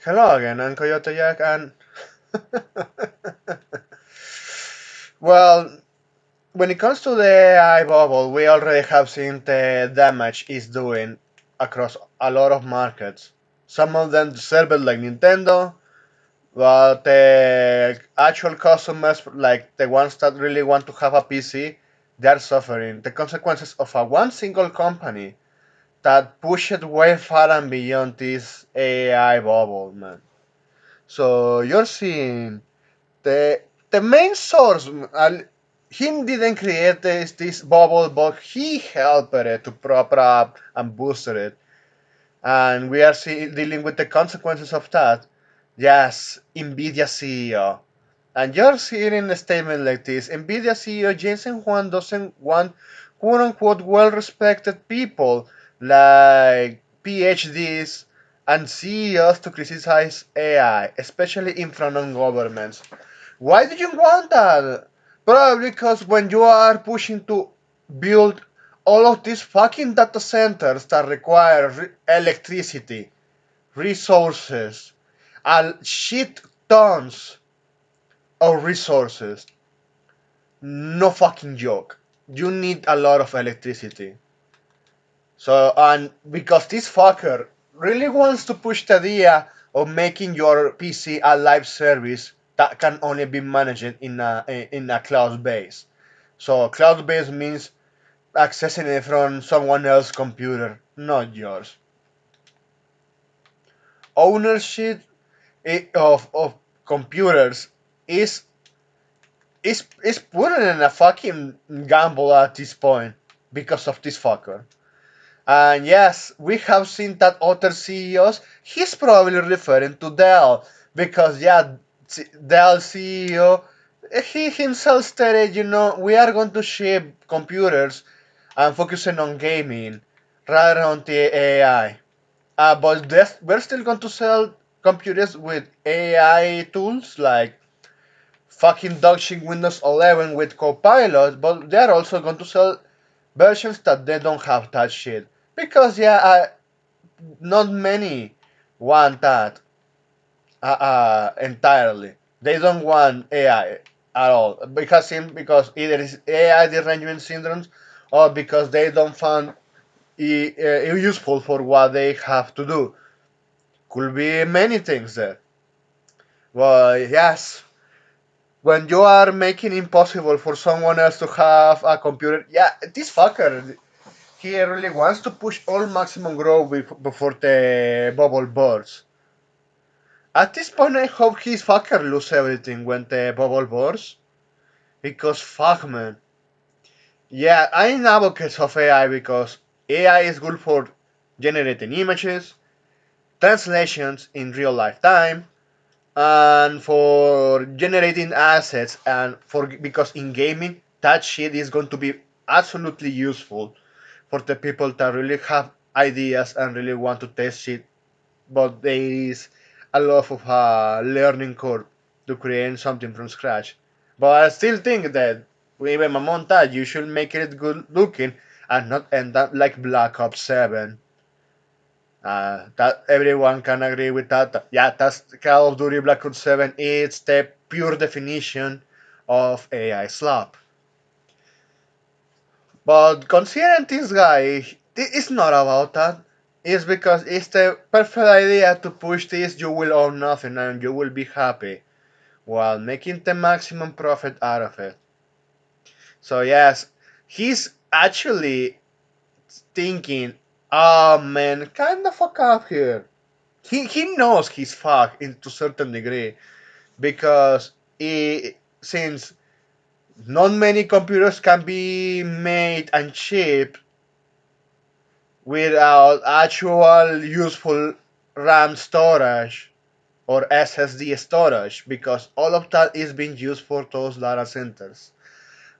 Hello again, I'm Coyote Jack, and well, when it comes to the AI bubble, we already have seen the damage it's doing across a lot of markets. Some of them deserve it, like Nintendo, but the actual customers, like the ones that really want to have a PC, they are suffering the consequences of a one single company that pushed way far and beyond this AI bubble, man. So you're seeing the the main source. Him didn't create this bubble, but he helped it to prop up and booster it, and we are dealing with the consequences of that. Yes, NVIDIA CEO. And you're seeing a statement like this. NVIDIA CEO Jensen Huang doesn't want quote unquote well respected people like PhDs and CEOs to criticize AI, especially in front of governments. Why do you want that? Probably because when you are pushing to build all of these fucking data centers that require electricity, resources, and shit tons of resources, no fucking joke. You need a lot of electricity. So, and because this fucker really wants to push the idea of making your PC a live service that can only be managed in a cloud base. So, cloud base means accessing it from someone else's computer, not yours. Ownership of computers is is putting in a fucking gamble at this point because of this fucker. And yes, we have seen that other CEOs, he's probably referring to Dell. Because, yeah, Dell CEO, he himself stated, we are going to ship computers and focusing on gaming rather on the AI. But we're still going to sell computers with AI tools like fucking dodging Windows 11 with Copilot, but they're also going to sell versions that they don't have that shit. Because, yeah, not many want that entirely. They don't want AI at all. Because either it's AI derangement syndromes or because they don't find it useful for what they have to do. Could be many things there. Well, yes, when you are making impossible for someone else to have a computer, yeah, this fucker, he really wants to push all maximum growth before the bubble bursts. At this point, I hope his fucker lose everything when the bubble bursts. Because fuck, man. Yeah, I'm advocate of AI because AI is good for generating images, translations in real life time, and for generating assets, and for because in gaming that shit is going to be absolutely useful for the people that really have ideas and really want to test shit, but there is a lot of learning curve to create something from scratch. But I still think that even a montage, you should make it good looking and not end up like Black Ops 7. That everyone can agree with that. Yeah, that's Call of Duty Black Ops 7. It's the pure definition of AI slap. But considering this guy, it's not about that. It's because it's the perfect idea to push this, you will own nothing and you will be happy while making the maximum profit out of it. So yes, he's actually thinking, oh man, kinda fuck up here. He knows he's fucked to a certain degree because since not many computers can be made and shipped without actual useful RAM storage or SSD storage because all of that is being used for those data centers.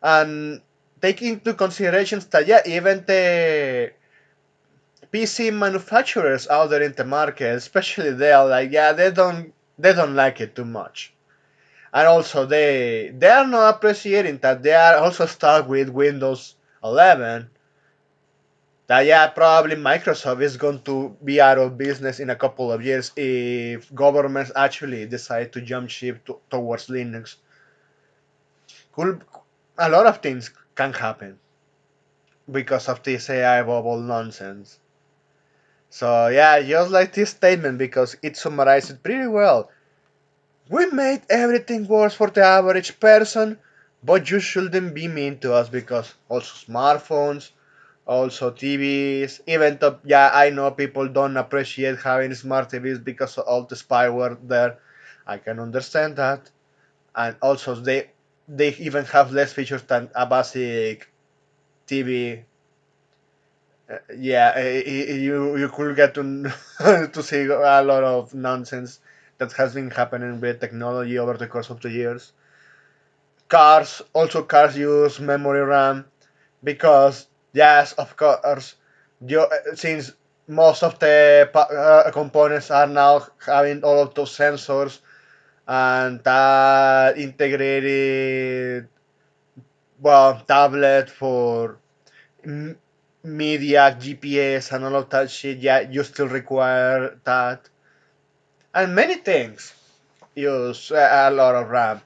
And take into considerations that yeah, even the PC manufacturers out there in the market, especially they are like yeah, they don't like it too much. And also they are not appreciating that they are also stuck with Windows 11 That yeah, probably Microsoft is going to be out of business in a couple of years if governments actually decide to jump ship towards Linux. Cool, a lot of things can happen because of this AI bubble nonsense. So yeah, just like this statement because it summarizes it pretty well. We made everything worse for the average person, but you shouldn't be mean to us because also smartphones, also TVs, even though, yeah, I know people don't appreciate having smart TVs because of all the spyware there. I can understand that. And also they even have less features than a basic TV. Yeah, you could get to to see a lot of nonsense that has been happening with technology over the course of the years. Cars use memory RAM because yes, of course, since most of the components are now having all of those sensors and that integrated well tablet for m- media, GPS, and all of that shit. Yeah, you still require that, and many things use a lot of RAM.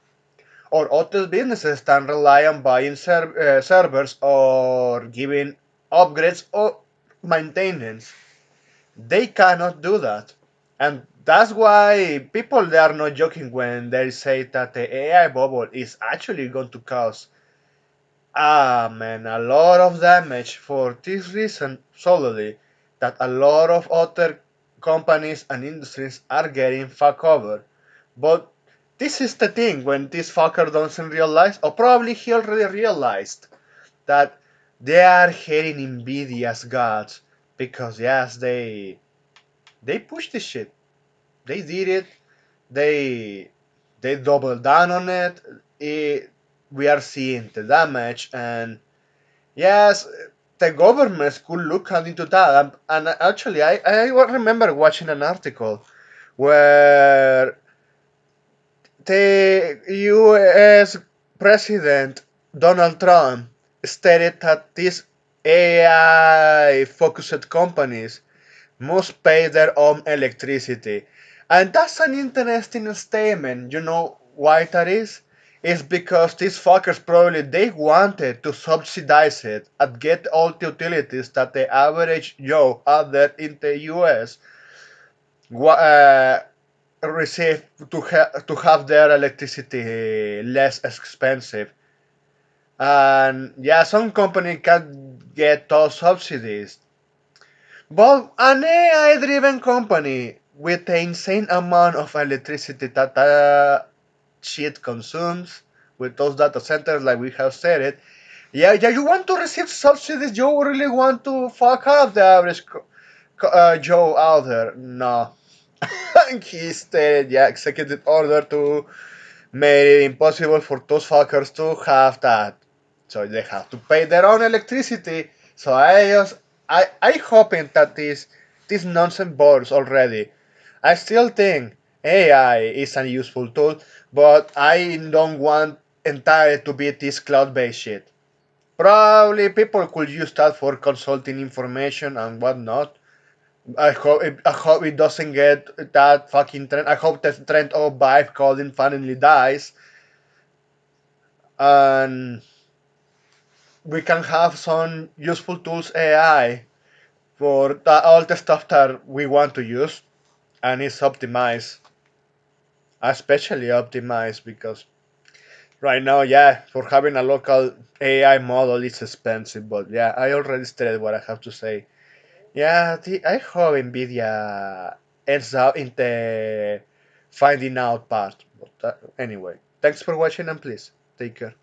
Or other businesses can rely on buying servers or giving upgrades or maintenance. They cannot do that. And that's why people they are not joking when they say that the AI bubble is actually going to cause man, a lot of damage for this reason solely that a lot of other companies and industries are getting fucked over. But this is the thing when this fucker doesn't realize, or probably he already realized, that they are hating Nvidia's gods because yes, they pushed this shit. They did it. They they doubled down on it. We are seeing the damage, and yes, the governments could look into that. And actually, I remember watching an article where the US President Donald Trump stated that these AI focused companies must pay their own electricity. And that's an interesting statement. You know why that is? It's because these fuckers probably they wanted to subsidize it and get all the utilities that the average Joe out there in the US receive to have their electricity less expensive. And yeah, some company can get those subsidies. But an AI driven company with the insane amount of electricity that shit consumes with those data centers, like we have said it, yeah, you want to receive subsidies, you really want to fuck up the average Joe out there. No. He stated, yeah, executive order to made it impossible for those fuckers to have that. So they have to pay their own electricity. So I hoping that this nonsense boards already. I still think AI is a useful tool, but I don't want entirely to be this cloud-based shit. Probably people could use that for consulting information and whatnot. I hope it doesn't get that fucking trend. I hope the trend of vibe coding finally dies and we can have some useful tools AI for all the stuff that we want to use and it's optimized, especially optimized because right now, yeah, for having a local AI model it's expensive, but yeah, I already stated what I have to say. Yeah, I hope NVIDIA ends up in the finding out part. But anyway, thanks for watching and please take care.